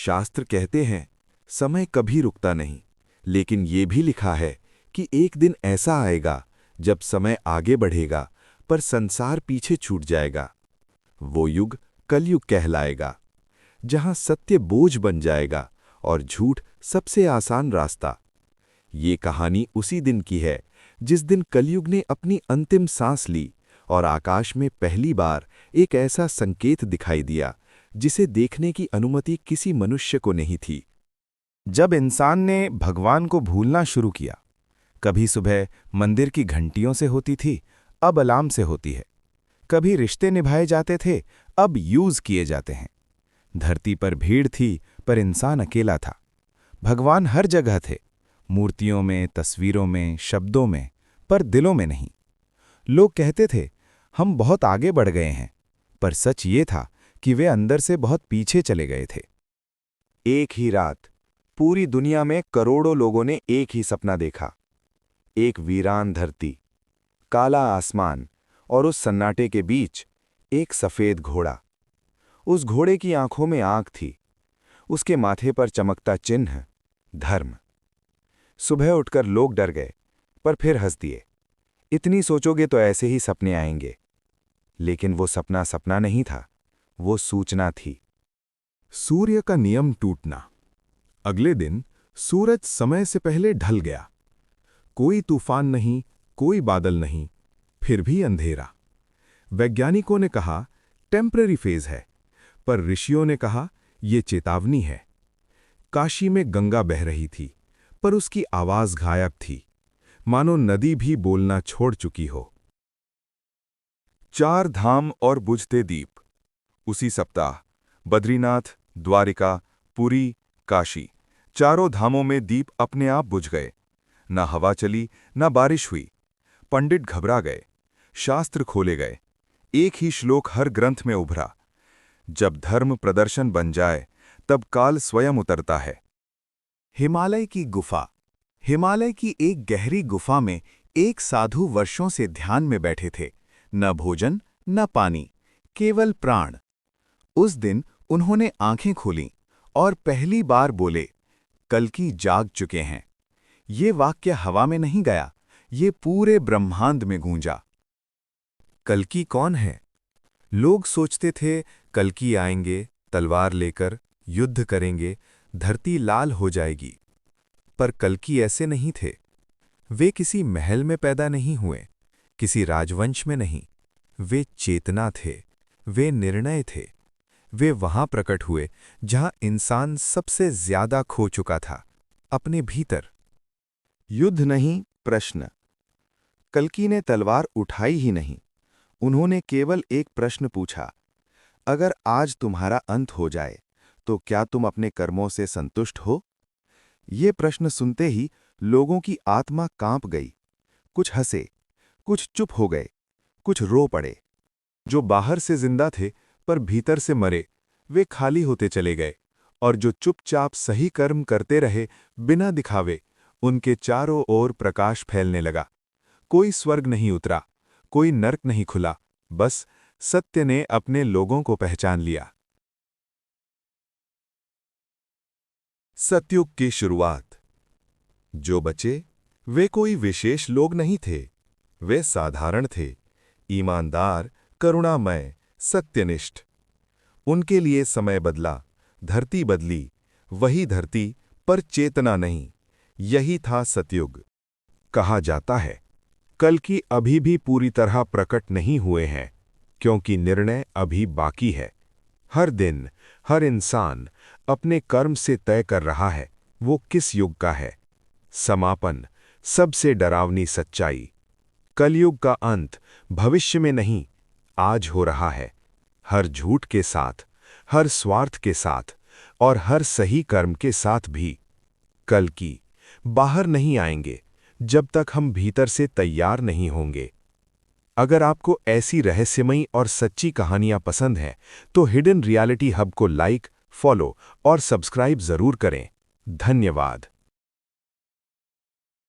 शास्त्र कहते हैं, समय कभी रुकता नहीं, लेकिन ये भी लिखा है कि एक दिन ऐसा आएगा जब समय आगे बढ़ेगा पर संसार पीछे छूट जाएगा। वो युग कलयुग कहलाएगा, जहां सत्य बोझ बन जाएगा और झूठ सबसे आसान रास्ता। ये कहानी उसी दिन की है जिस दिन कलयुग ने अपनी अंतिम सांस ली और आकाश में पहली बार एक ऐसा संकेत दिखाई दिया जिसे देखने की अनुमति किसी मनुष्य को नहीं थी। जब इंसान ने भगवान को भूलना शुरू किया, कभी सुबह मंदिर की घंटियों से होती थी, अब अलार्म से होती है। कभी रिश्ते निभाए जाते थे, अब यूज किए जाते हैं। धरती पर भीड़ थी, पर इंसान अकेला था। भगवान हर जगह थे, मूर्तियों में, तस्वीरों में, शब्दों में, पर दिलों में नहीं। लोग कहते थे, हम बहुत आगे बढ़ गए हैं, पर सच ये था कि वे अंदर से बहुत पीछे चले गए थे। एक ही रात पूरी दुनिया में करोड़ों लोगों ने एक ही सपना देखा। एक वीरान धरती, काला आसमान और उस सन्नाटे के बीच एक सफेद घोड़ा। उस घोड़े की आंखों में आग थी, उसके माथे पर चमकता चिन्ह धर्म। सुबह उठकर लोग डर गए, पर फिर हंस दिए। इतनी सोचोगे तो ऐसे ही सपने आएंगे। लेकिन वो सपना सपना नहीं था, वो सूचना थी। सूर्य का नियम टूटना। अगले दिन सूरज समय से पहले ढल गया। कोई तूफान नहीं, कोई बादल नहीं, फिर भी अंधेरा। वैज्ञानिकों ने कहा टेम्पररी फेज है, पर ऋषियों ने कहा ये चेतावनी है। काशी में गंगा बह रही थी, पर उसकी आवाज गायब थी, मानो नदी भी बोलना छोड़ चुकी हो। 4 धाम और बुझते दीप। उसी सप्ताह बद्रीनाथ, द्वारिका, पुरी, काशी, चारों धामों में दीप अपने आप बुझ गए। न हवा चली, न बारिश हुई। पंडित घबरा गए, शास्त्र खोले गए। एक ही श्लोक हर ग्रंथ में उभरा, जब धर्म प्रदर्शन बन जाए तब काल स्वयं उतरता है। हिमालय की गुफा। हिमालय की एक गहरी गुफा में एक साधु वर्षों से ध्यान में बैठे थे। न भोजन, न पानी, केवल प्राण। उस दिन उन्होंने आंखें खोलीं और पहली बार बोले, कल्कि जाग चुके हैं। ये वाक्य हवा में नहीं गया, ये पूरे ब्रह्मांड में गूंजा। कल्कि कौन है? लोग सोचते थे कल्कि आएंगे, तलवार लेकर युद्ध करेंगे, धरती लाल हो जाएगी। पर कल्कि ऐसे नहीं थे। वे किसी महल में पैदा नहीं हुए, किसी राजवंश में नहीं। वे चेतना थे, वे निर्णय थे। वे वहां प्रकट हुए जहां इंसान सबसे ज्यादा खो चुका था, अपने भीतर। युद्ध नहीं, प्रश्न। कल्कि ने तलवार उठाई ही नहीं, उन्होंने केवल एक प्रश्न पूछा, अगर आज तुम्हारा अंत हो जाए तो क्या तुम अपने कर्मों से संतुष्ट हो? ये प्रश्न सुनते ही लोगों की आत्मा कांप गई। कुछ हंसे, कुछ चुप हो गए, कुछ रो पड़े। जो बाहर से जिंदा थे पर भीतर से मरे, वे खाली होते चले गए। और जो चुपचाप सही कर्म करते रहे बिना दिखावे, उनके चारों ओर प्रकाश फैलने लगा। कोई स्वर्ग नहीं उतरा, कोई नर्क नहीं खुला, बस सत्य ने अपने लोगों को पहचान लिया। सतयुग की शुरुआत। जो बचे वे कोई विशेष लोग नहीं थे, वे साधारण थे, ईमानदार, करुणामय, सत्यनिष्ठ। उनके लिए समय बदला, धरती बदली, वही धरती पर चेतना नहीं। यही था सतयुग। कहा जाता है कल्कि अभी भी पूरी तरह प्रकट नहीं हुए हैं, क्योंकि निर्णय अभी बाकी है। हर दिन, हर इंसान अपने कर्म से तय कर रहा है वो किस युग का है। समापन, सबसे डरावनी सच्चाई। कलयुग का अंत भविष्य में नहीं, आज हो रहा है। हर झूठ के साथ, हर स्वार्थ के साथ और हर सही कर्म के साथ भी। कल्कि बाहर नहीं आएंगे जब तक हम भीतर से तैयार नहीं होंगे। अगर आपको ऐसी रहस्यमयी और सच्ची कहानियां पसंद हैं, तो हिडन रियलिटी हब को लाइक, फॉलो और सब्सक्राइब जरूर करें। धन्यवाद।